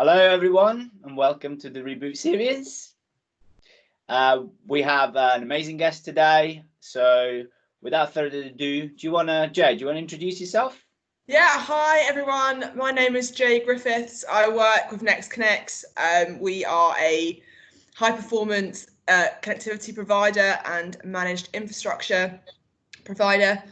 Hello everyone and welcome to the Reboot series. We have an amazing guest today, so without further ado, Jay, do you want to introduce yourself? Yeah, hi everyone. My name is Jay Griffiths. I work with Next Connex. We are a high performance connectivity provider and managed infrastructure provider,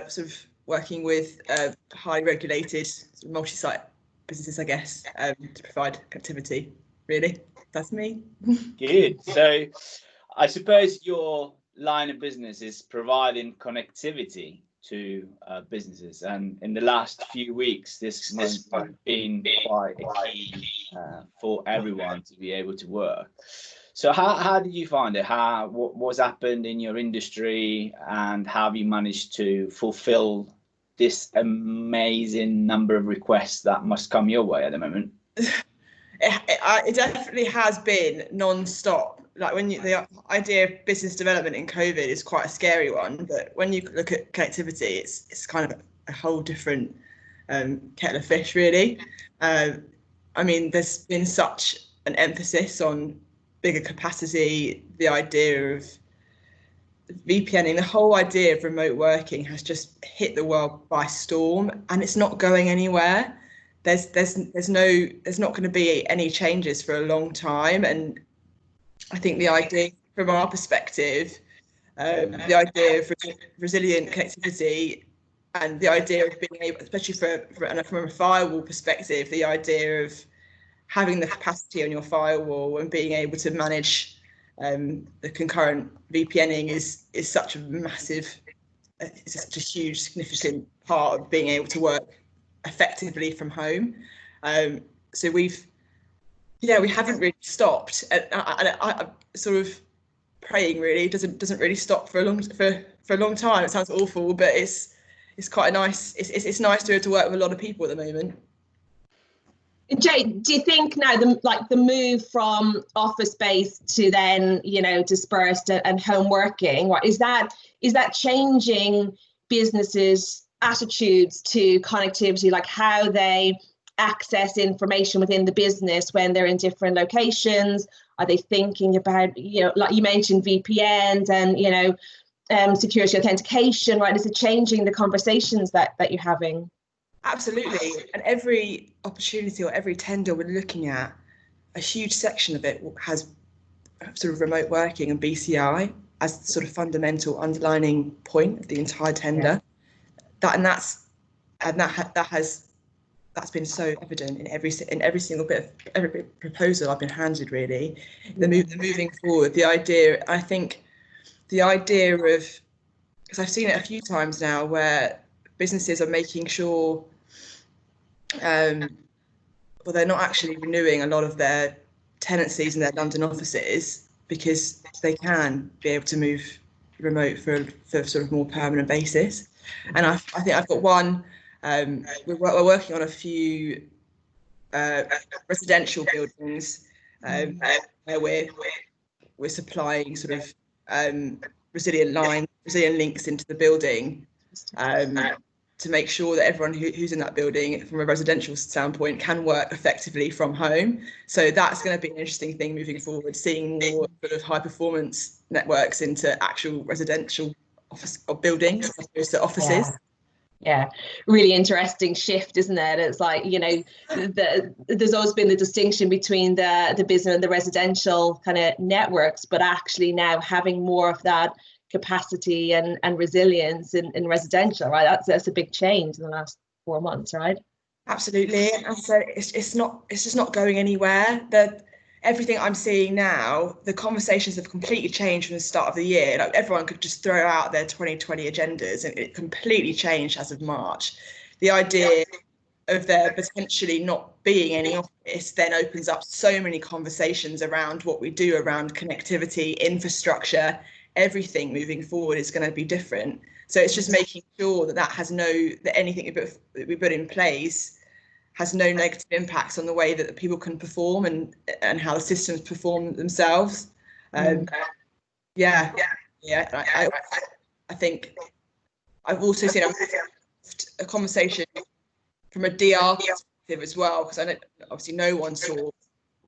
sort of working with highly regulated multi-site businesses, I guess, to provide connectivity. Really, that's me. Good. So I suppose your line of business is providing connectivity to businesses, and in the last few weeks this has been quite a key for everyone to be able to work. So how did you find it? What's happened in your industry, and how have you managed to fulfill this amazing number of requests that must come your way at the moment? It definitely has been non-stop. Like the idea of business development in COVID is quite a scary one, but when you look at connectivity, it's kind of a whole different kettle of fish, really. I mean, there's been such an emphasis on bigger capacity. The idea of VPNing, the whole idea of remote working has just hit the world by storm, and it's not going anywhere. There's not going to be any changes for a long time, and I think the idea from our perspective, the idea of resilient connectivity, and the idea of being able, especially from a firewall perspective, the idea of having the capacity on your firewall and being able to manage the concurrent VPNing is such a massive, it's such a huge, significant part of being able to work effectively from home. So we haven't really stopped, and I sort of praying really doesn't really stop for a long time. It sounds awful, but it's quite nice. It's nice to be able to work with a lot of people at the moment. Jay, do you think now the move from office space to then dispersed and home working, is that changing businesses' attitudes to connectivity, like how they access information within the business when they're in different locations? Are they thinking about, like you mentioned, VPNs and security authentication, right? Is it changing the conversations that you're having? Absolutely. And every opportunity or every tender we're looking at, a huge section of it has sort of remote working and BCI as the sort of fundamental underlining point of the entire tender. Yeah. That's been so evident in every single bit of every proposal I've been handed, really. The moving forward, the idea of, because I've seen it a few times now, where businesses are making sure they're not actually renewing a lot of their tenancies in their London offices because they can be able to move remote for sort of more permanent basis. And I think I've got one. We're working on a few residential buildings where we're supplying sort of resilient links into the building to make sure that everyone who's in that building from a residential standpoint can work effectively from home. So that's going to be an interesting thing moving forward, seeing more sort of high performance networks into actual residential office or buildings as opposed to offices. Yeah, really interesting shift, isn't it? It's like, there's always been the distinction between the business and the residential kind of networks, but actually now having more of that capacity and resilience in residential, right? That's a big change in the last 4 months, right? Absolutely. And so it's just not going anywhere. Everything I'm seeing now, the conversations have completely changed from the start of the year. Like, everyone could just throw out their 2020 agendas, and it completely changed as of March. The idea of there potentially not being any office then opens up so many conversations around what we do around connectivity, infrastructure. Everything moving forward is going to be different. So it's just making sure that anything we put in place has no negative impacts on the way that people can perform and how the systems perform themselves. I think I've also seen a conversation from a DR perspective as well, because I know obviously no one saw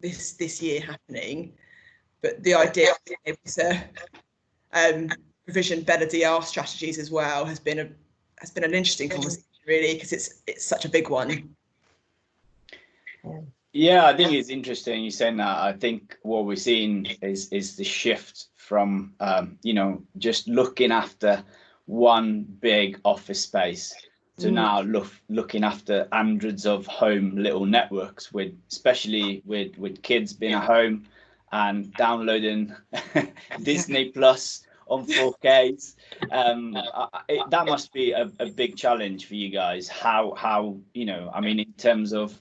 this year happening, but the idea of being able to provision better DR strategies as well has been an interesting conversation, really, because it's such a big one. Yeah, I think it's interesting you saying that. I think what we're seeing is the shift from just looking after one big office space to now looking after hundreds of home little networks, especially with kids being at home and downloading Disney Plus on 4Ks. That must be a big challenge for you guys. How in terms of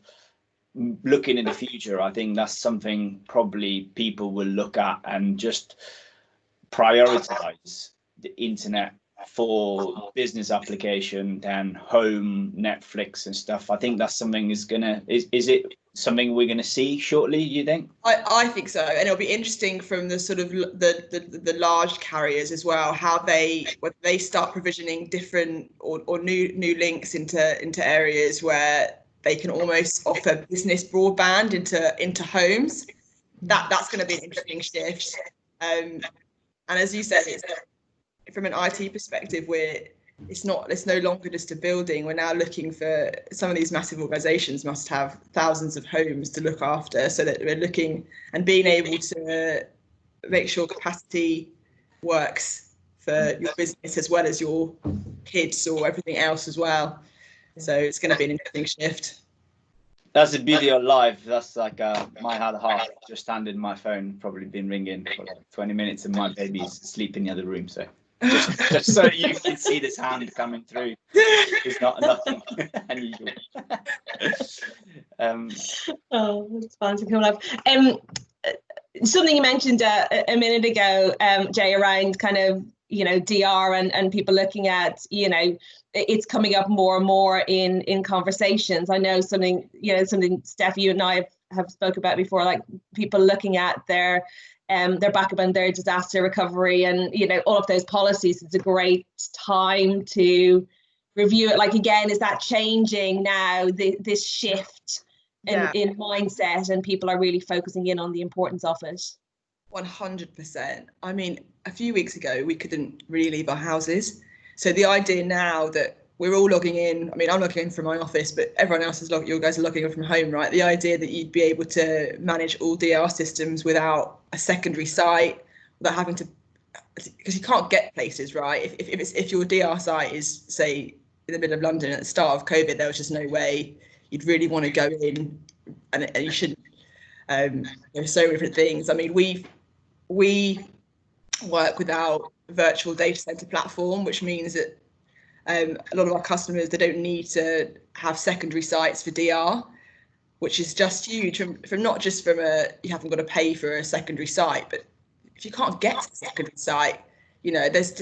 looking in the future, I think that's something probably people will look at and just prioritize the internet for business application than home Netflix and stuff. I think that's something is it something we're gonna see shortly, you think? I think so, and it'll be interesting from the sort of the large carriers as well, how whether they start provisioning different or new links into areas where they can almost offer business broadband into homes. That's going to be an interesting shift. And as you said, it's from an IT perspective, it's no longer just a building. We're now looking for, some of these massive organizations must have thousands of homes to look after, so that we're looking and being able to make sure capacity works for your business as well as your kids or everything else as well. So it's going to be an interesting shift. That's the beauty of live. That's like my other half just handed my phone, probably been ringing for like 20 minutes, and my baby's asleep in the other room. So just so you can see this hand coming through, it's nothing unusual. It's fun to come up. Something you mentioned a minute ago, Jay, around kind of DR and people looking at it's coming up more and more in conversations. I know something Steph, you and I have spoke about before, like people looking at their backup and their disaster recovery and all of those policies. It's a great time to review it. Like, again, is that changing now, this shift in mindset, and people are really focusing in on the importance of it? 100%. I mean, a few weeks ago we couldn't really leave our houses, so the idea now that we're all logging in, I mean, I'm logging in from my office, but everyone else is you guys are logging in from home, right? The idea that you'd be able to manage all DR systems without a secondary site, without having to, because you can't get places, right? If your DR site is, say, in the middle of London at the start of COVID, there was just no way you'd really want to go in, and you shouldn't. There's so many different things. I mean, we work with our virtual data center platform, which means that a lot of our customers, they don't need to have secondary sites for DR, which is just huge from not just from you haven't got to pay for a secondary site, but if you can't get to a secondary site, there's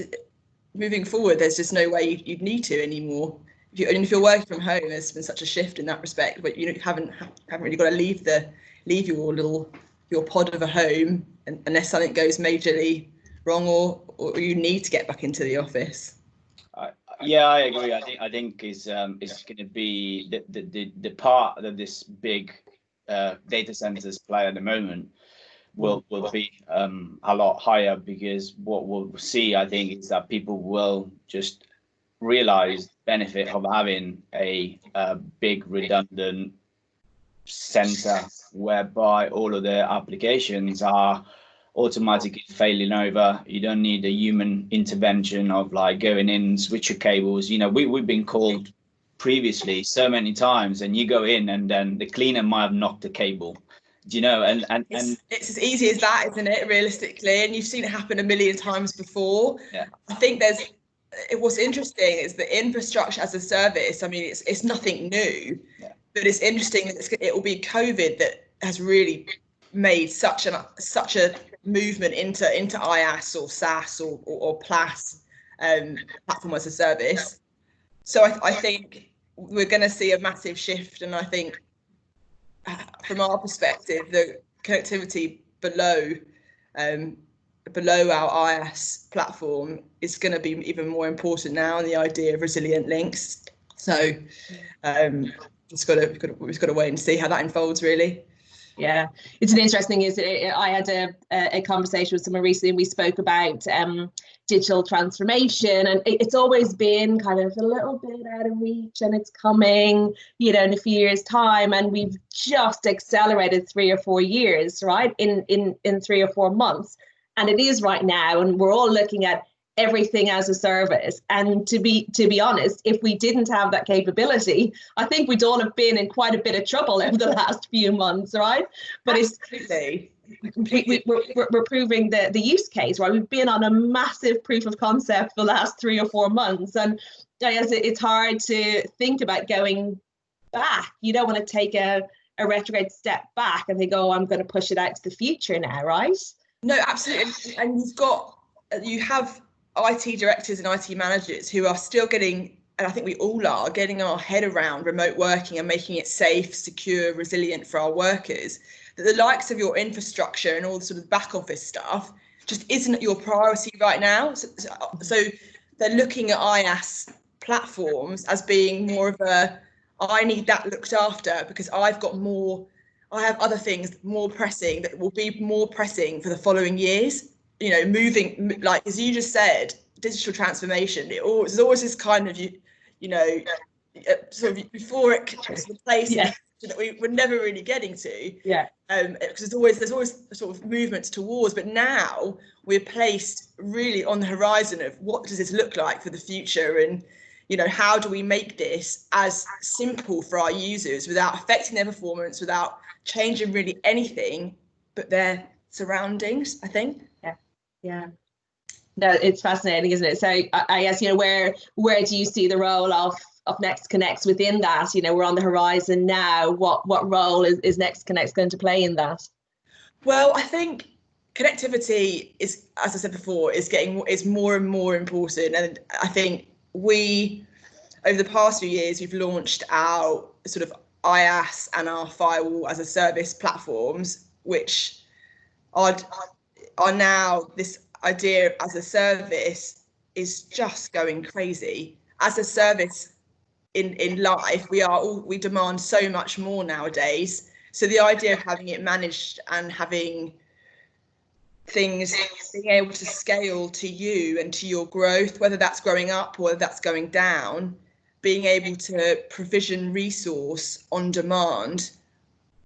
moving forward, there's just no way you'd need to anymore. If you're working from home, there's been such a shift in that respect, but you haven't really got to leave your pod of a home unless something goes majorly wrong or you need to get back into the office. I agree. I think is going to be the part that this big data centers play at the moment will be a lot higher, because what we'll see, I think, is that people will just realize the benefit of having a big redundant center whereby all of the applications are automatically failing over. You don't need a human intervention of like going in, switch your cables. We've been called previously so many times, and you go in and then the cleaner might have knocked the cable. And it's as easy as that, isn't it, realistically? And you've seen it happen a million times before. Yeah. I think what's interesting is the infrastructure as a service. I mean, it's nothing new, but it's interesting that it will be COVID that has really made such a movement into IaaS or SaaS or PaaS, platform as a service. So I think we're going to see a massive shift, and I think from our perspective, the connectivity below our IaaS platform is going to be even more important now, and the idea of resilient links. So we've got to wait and see how that unfolds, really. Yeah, it's an interesting. I had a conversation with someone recently, and we spoke about digital transformation, and it's always been kind of a little bit out of reach, and it's coming, in a few years' time, and we've just accelerated 3 or 4 years, right? In 3 or 4 months, and it is right now, and we're all looking at everything as a service. And to be honest, if we didn't have that capability, I think we'd all have been in quite a bit of trouble over the last few months, right? But Absolutely. we're proving the use case, right? We've been on a massive proof of concept for the last 3 or 4 months, and I guess it's hard to think about going back. You don't want to take a retrograde step back and think, oh, I'm going to push it out to the future now, right? No, absolutely. And you have IT directors and IT managers who are still getting, and I think we all are, getting our head around remote working and making it safe, secure, resilient for our workers, that the likes of your infrastructure and all the sort of back office stuff just isn't your priority right now. So they're looking at IaaS platforms as being more of I need that looked after because I have other things more pressing that will be more pressing for the following years. Moving, like as you just said, digital transformation. There's always this kind of, sort of euphoric place that we're never really getting to. Yeah. Because there's always sort of movements towards, but now we're placed really on the horizon of what does this look like for the future, and how do we make this as simple for our users without affecting their performance, without changing really anything but their surroundings, I think. Yeah, no, it's fascinating, isn't it? So I guess, where do you see the role of Next Connex within that? We're on the horizon now. What role is Next Connex going to play in that? Well, I think connectivity is, as I said before, is more and more important. And I think over the past few years, we've launched our sort of IaaS and our firewall as a service platforms, which are now, this idea as a service is just going crazy. As a service in life, we demand so much more nowadays. So the idea of having it managed and having things being able to scale to you and to your growth, whether that's growing up or whether that's going down, being able to provision resource on demand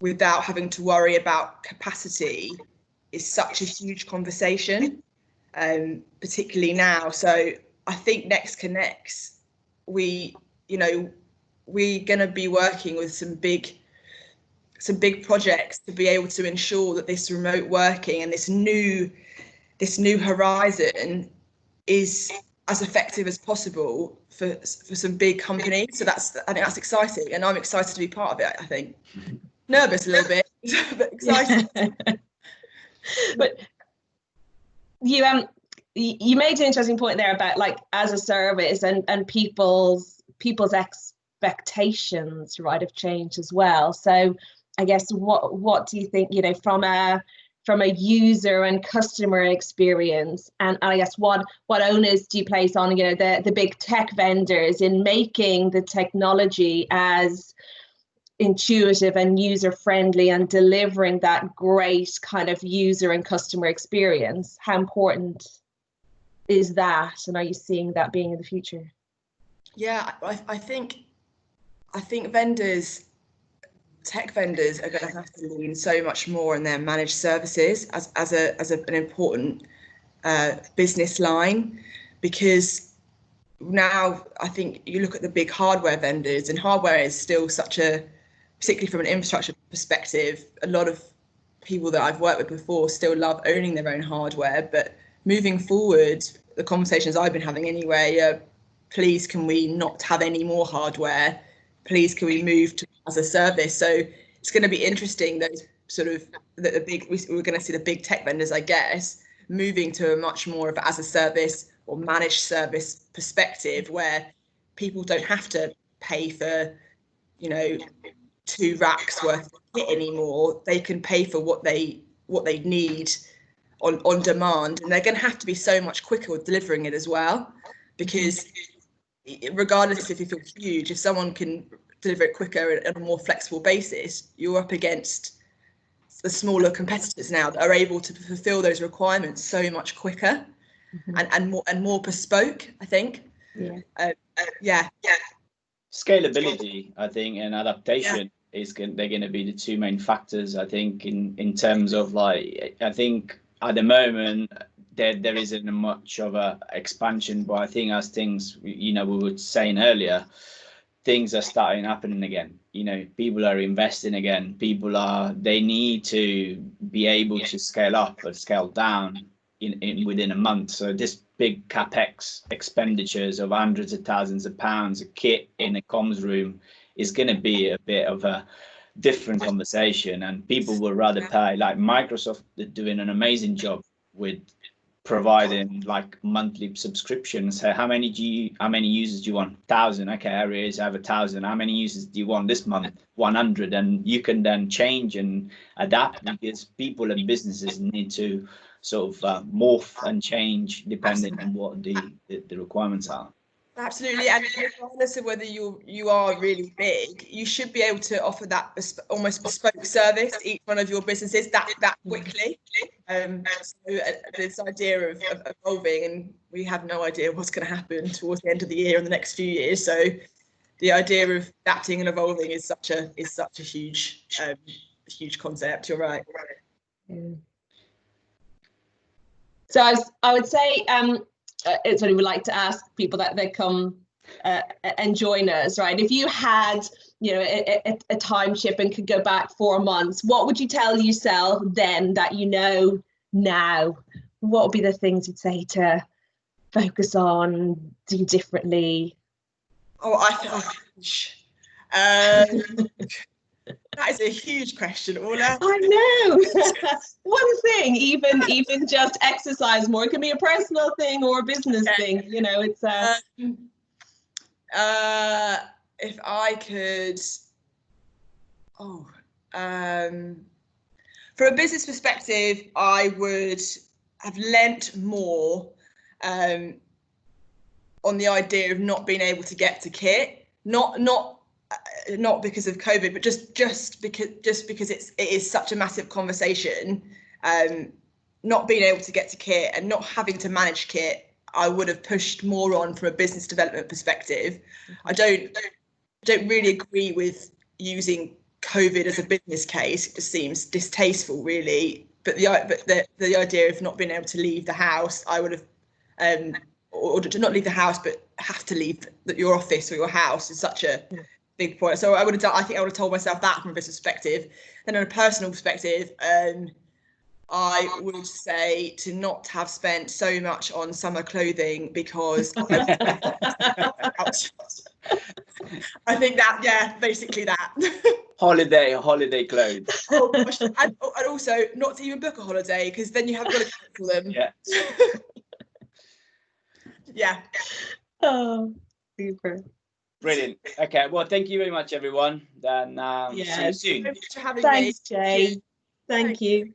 without having to worry about capacity is such a huge conversation, particularly now. So I think Next Connex, we're going to be working with some big projects to be able to ensure that this remote working and this new horizon is as effective as possible for some big companies. So I think that's exciting, and I'm excited to be part of it. I think nervous a little bit, but excited. But you made an interesting point there about like as a service and people's expectations, right, have changed as well. So I guess what do you think, from a user and customer experience, and I guess what onus do you place on the big tech vendors in making the technology as intuitive and user friendly and delivering that great kind of user and customer experience? How important is that, and are you seeing that being in the future? Yeah, I think tech vendors are going to have to lean so much more on their managed services as an important business line, because now I think you look at the big hardware vendors, and hardware is still particularly from an infrastructure perspective, a lot of people that I've worked with before still love owning their own hardware. But moving forward, the conversations I've been having anyway are, please, can we not have any more hardware? Please, can we move to as a service? So it's going to be interesting, those sort of we're going to see the big tech vendors, I guess, moving to a much more of as a service or managed service perspective, where people don't have to pay for 2 racks worth of kit anymore. They can pay for what they need on demand, and they're going to have to be so much quicker with delivering it as well, because regardless if you feel huge, if someone can deliver it quicker and on a more flexible basis, you're up against the smaller competitors now that are able to fulfill those requirements so much quicker and more bespoke, I think. Yeah. Scalability, I think, and adaptation they're going to be the two main factors, I think, in terms of like, I think at the moment there isn't much of a expansion, but I think as things, we were saying earlier, things are starting happening again. People are investing again. They need to be able to scale up or scale down within a month. So this big capex expenditures of hundreds of thousands of pounds of kit in a comms room is going to be a bit of a different conversation, and people will rather pay. Like Microsoft are doing an amazing job with providing like monthly subscriptions. So how many users do you want? 1,000. Okay, areas have 1,000. How many users do you want this month? 100. And you can then change and adapt, because people and businesses need to sort of morph and change depending on what the requirements are. Absolutely, and regardless of whether you are really big, you should be able to offer that almost bespoke service to each one of your businesses that quickly. So this idea of evolving, and we have no idea what's going to happen towards the end of the year and the next few years. So the idea of adapting and evolving is such a huge concept. You're right. So I would say it's what we would like to ask people that they come and join us, right? If you had, a time chip and could go back 4 months, what would you tell yourself then that now? What would be the things you'd say to focus on, do differently? That is a huge question, Orla. I know. One thing, even just exercise more. It can be a personal thing or a business thing. It's if I could, from a business perspective, I would have lent more on the idea of not being able to get to kit, not because of COVID, but just because it is such a massive conversation. Not being able to get to kit and not having to manage kit, I would have pushed more on from a business development perspective. I don't really agree with using COVID as a business case. It just seems distasteful, really. But the idea of not being able to leave the house, I would have, or to not leave the house, but have to leave your office or your house is such a big point. So I think I would have told myself that from a business perspective. Then on a personal perspective, I would say to not have spent so much on summer clothing, because I think that, basically that. Holiday clothes. Oh gosh, and also not to even book a holiday, because then you have got to cancel them. Yeah. Yeah. Oh, super. Brilliant. Okay, well, thank you very much, everyone. Then see you soon. Thanks for having me. Thanks, Jay. Thank you.